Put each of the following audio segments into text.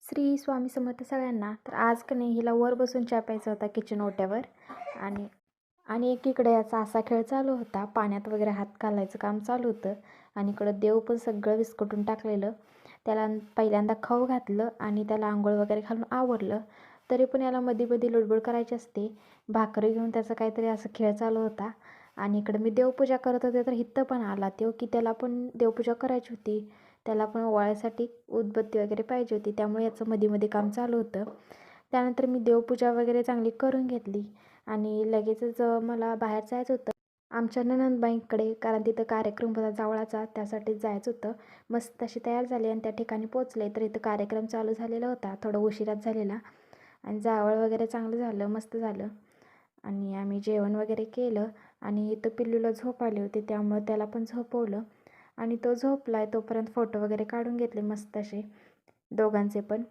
श्री स्वामी समर्थ सगळ्यांना. तर आज का नाही हिला वर बसून चहा प्यायचा होता किचन ओट्यावर. आणि आणि एकीकडे याचा असा खेळ चालू होता, पाण्यात वगैरे हात घालायचं काम चालू होतं. आणि इकडं देव पण सगळं विस्कटून टाकलेलं. त्याला पहिल्यांदा खाऊ घातलं आणि त्याला आंघोळ वगैरे घालून आवरलं. तरी पण याला मध्ये मध्ये लुडबुड करायची असते. भाकरी घेऊन त्याचा काहीतरी असं खेळ चालू होता. आणि इकडं मी देवपूजा करत होते तर इथं पण आला तो, की त्याला पण देवपूजा करायची होती. त्याला पण ओवाळ्यासाठी उदबत्ती वगैरे पाहिजे होती, त्यामुळे याचं मध्ये मध्ये काम चालू होतं. त्यानंतर मी देवपूजा वगैरे चांगली करून घेतली आणि लगेचच मला बाहेर जायचं होतं आमच्या नणंदबाईंकडे, कारण तिथं कार्यक्रम होता जावळाचा, त्यासाठीच जायचं होतं. मस्त अशी तयार झाली आणि त्या ठिकाणी पोचले तर इथं कार्यक्रम चालू झालेला होता, थोडं उशिराच झालेला. आणि जावळ वगैरे चांगलं झालं, मस्त झालं. आणि आम्ही जेवण वगैरे केलं आणि इथं पिल्लूला झोप आली होती, त्यामुळं त्याला पण झोपवलं. आणि तो झोपलाय तोपर्यंत फोटो वगैरे काढून घेतले मस्त असे दोघांचे पण.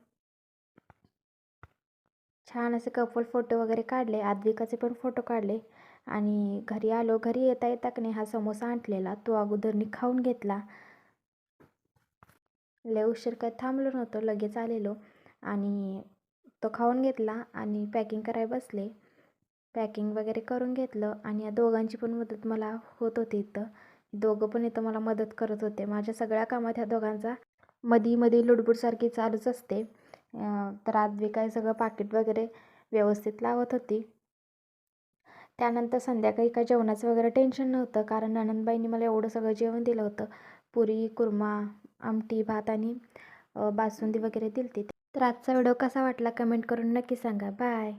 छान असे कपल फोटो वगैरे काढले, आद्विकाचे पण फोटो काढले. आणि घरी आलो. घरी येता येता की नाही हा समोसा आणलेला तो अगोदरनी खाऊन घेतला. लय उशीर काय थांबलो नव्हतो, लगेच आलेलो. आणि तो खाऊन घेतला आणि पॅकिंग करायला बसले. पॅकिंग वगैरे करून घेतलं आणि या दोघांची पण मदत मला होत होती इथं. दोघं पण इथं मला मदत करत होते. माझ्या सगळ्या कामात ह्या दोघांचा मधी मध्ये लुडबुडसारखी चालूच असते. तर आद्विका सगळं पाकीट वगैरे व्यवस्थित लावत होती. त्यानंतर संध्याकाळी काय जेवणाचं वगैरे टेन्शन नव्हतं, कारण नणंदबाईंनी मला एवढं सगळं जेवण दिलं होतं. पुरी, कुर्मा, आमटी, भात आणि बासुंदी वगैरे दिली होती. तर आजचा व्हिडिओ कसा वाटला कमेंट करून नक्की सांगा. बाय.